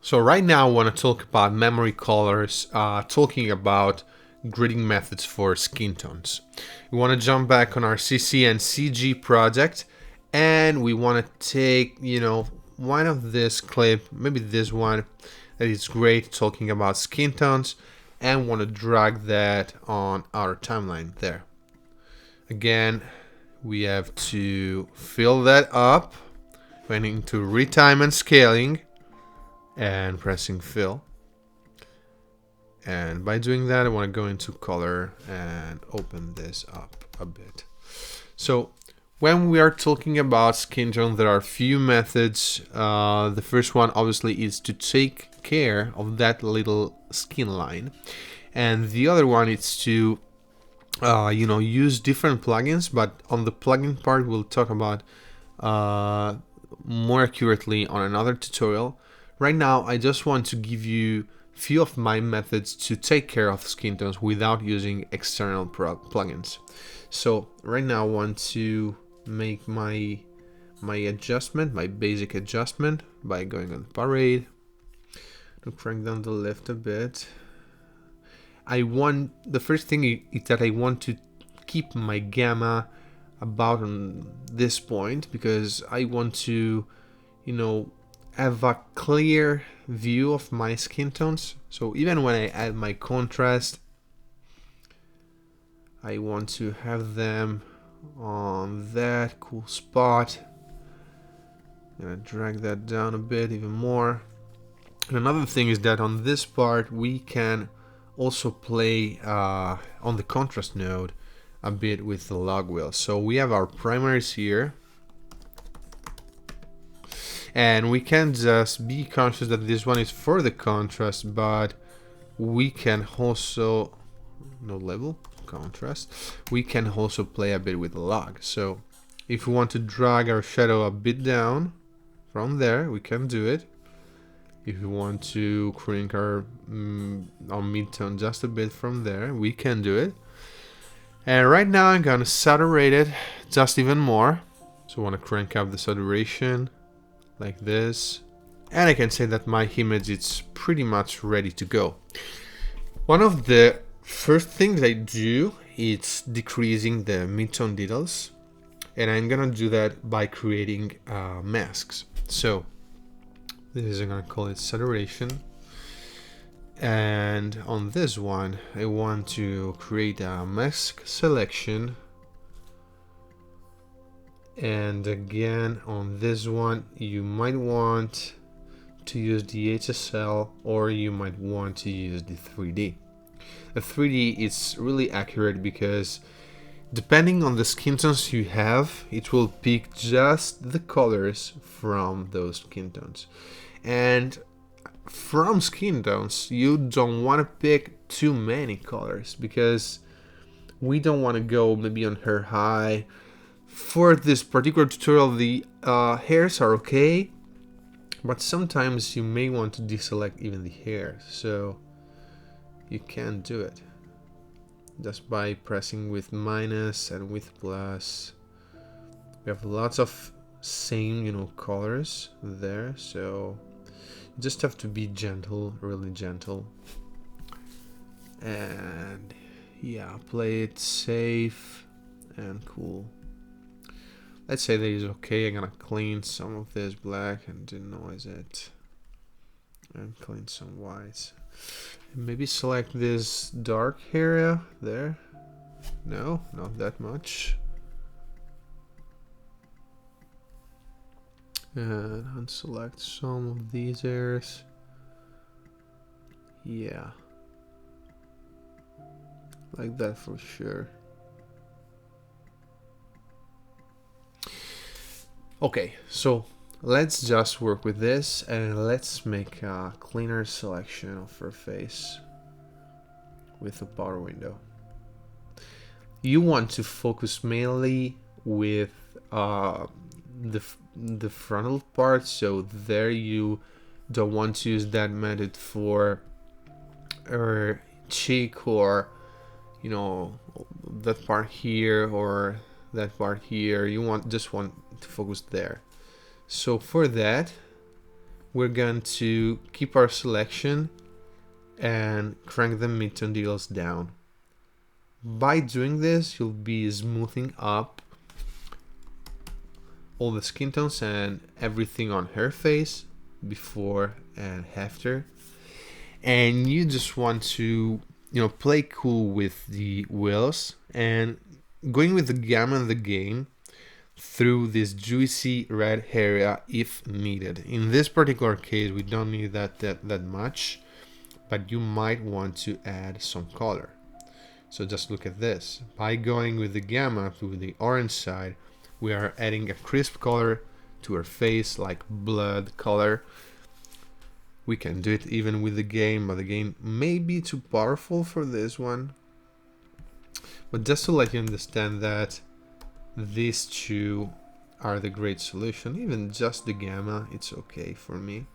So right now I want to talk about memory colors, talking about gridding methods for skin tones. We want to jump back on our CC and CG project, and we want to take, one of this clip, maybe this one, that is great talking about skin tones, and want to drag that on our timeline there. Again, we have to fill that up, going into retime and scaling, and pressing fill. And by doing that, I want to go into color and open this up a bit. So when we are talking about skin tone, there are a few methods. The first one obviously is to take care of that little skin line, and the other one is to use different plugins. But on the plugin part, we'll talk about more accurately on another tutorial. Right now, I just want to give you a few of my methods to take care of skin tones without using external plugins. So right now I want to make my adjustment, my basic adjustment, by going on parade to crank down the lift a bit. The first thing is that I want to keep my gamma about on this point, because I want to, have a clear view of my skin tones. So even when I add my contrast, I want to have them on that cool spot. I'm gonna drag that down a bit even more. And another thing is that on this part we can also play on the contrast node a bit with the log wheel. So we have our primaries here, and we can just be conscious that this one is for the contrast, but we can also, no level, contrast, we can also play a bit with the log. So if we want to drag our shadow a bit down from there, we can do it. If we want to crank our midtone just a bit from there, we can do it. And right now I'm gonna saturate it just even more. So I want to crank up the saturation like this, and I can say that my image is pretty much ready to go. One of the first things I do is decreasing the midtone details, and I'm gonna do that by creating masks. So this is, I'm gonna call it saturation, and on this one I want to create a mask selection. And again, on this one, you might want to use the HSL, or you might want to use the 3D. The 3D is really accurate because depending on the skin tones you have, it will pick just the colors from those skin tones. And from skin tones, you don't want to pick too many colors, because we don't want to go maybe on hair high. For this particular tutorial, the hairs are okay, but sometimes you may want to deselect even the hairs, so you can do it just by pressing with minus and with plus. We have lots of same, colors there, so you just have to be gentle, really gentle, and yeah, play it safe and cool. Let's say that is okay. I'm gonna clean some of this black and denoise it, and clean some whites. And maybe select this dark area there. No, not that much. And unselect some of these areas. Yeah, like that for sure. Okay, so let's just work with this, and let's make a cleaner selection of her face with the power window. You want to focus mainly with the frontal part, so there you don't want to use that method for her cheek, or that part here or that part here. You just want to focus there. So for that, we're going to keep our selection and crank the mid-tone details down. By doing this, you'll be smoothing up all the skin tones and everything on her face before and after. And you just want to, play cool with the wheels and going with the gamma of the game through this juicy red area if needed. In this particular case, we don't need that much, but you might want to add some color. So just look at this. By going with the gamma to the orange side, we are adding a crisp color to her face, like blood color. We can do it even with the game, but the game may be too powerful for this one. But just to let you understand that these two are the great solution. Even just the gamma, it's okay for me.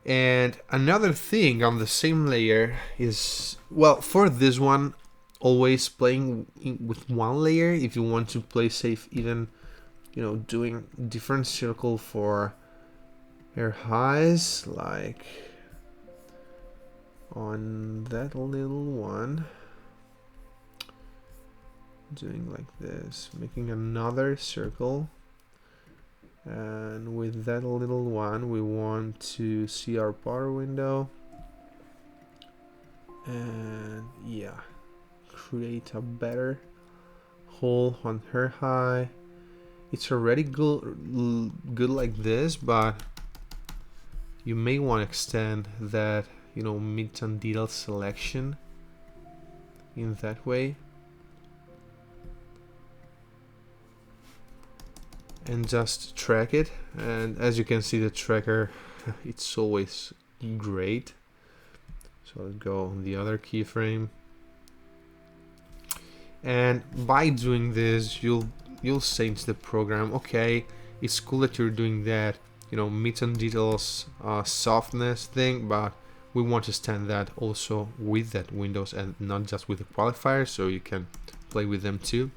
And another thing on the same layer is, well, for this one, always playing with one layer if you want to play safe, even, doing different circle for her eyes, like on that little one. Doing like this, making another circle, and with that little one we want to see our power window, and yeah, create a better hole on her eye. It's already good like this, but you may want to extend that, mid-tone detail selection in that way. And just track it, and as you can see, the tracker, it's always great. So let's go on the other keyframe, and by doing this, you'll say to the program, okay, it's cool that you're doing that, mid-tone details softness thing, but we want to stand that also with that windows and not just with the qualifier, so you can play with them too.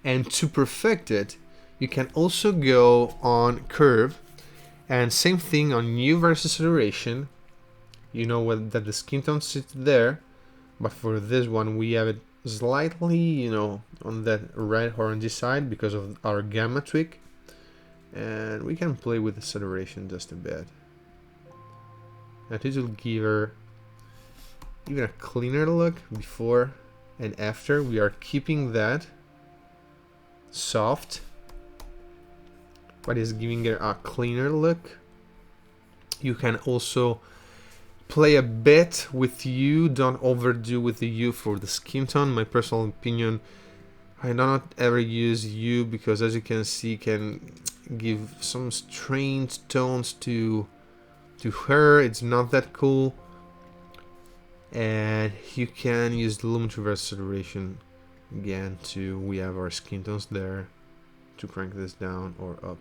And to perfect it, you can also go on curve, and same thing on new versus saturation. That the skin tone sits there, but for this one we have it slightly, on that red orangey side because of our gamma tweak, and we can play with the saturation just a bit. And this will give her even a cleaner look before and after. We are keeping that soft, but is giving it a cleaner look. You can also play a bit with hue. Don't overdo with the hue for the skin tone. My personal opinion, I do not ever use hue because, as you can see, can give some strange tones to her. It's not that cool. And you can use the lumen reverse saturation again to, we have our skin tones there, to crank this down or up.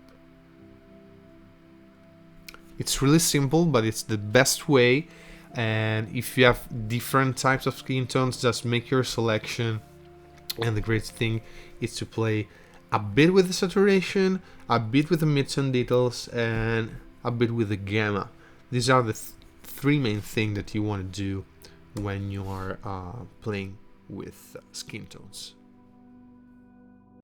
It's really simple, but it's the best way. And if you have different types of skin tones, just make your selection. And the great thing is to play a bit with the saturation, a bit with the mid-tone details, and a bit with the gamma. These are the three main things that you want to do when you are playing with skin tones.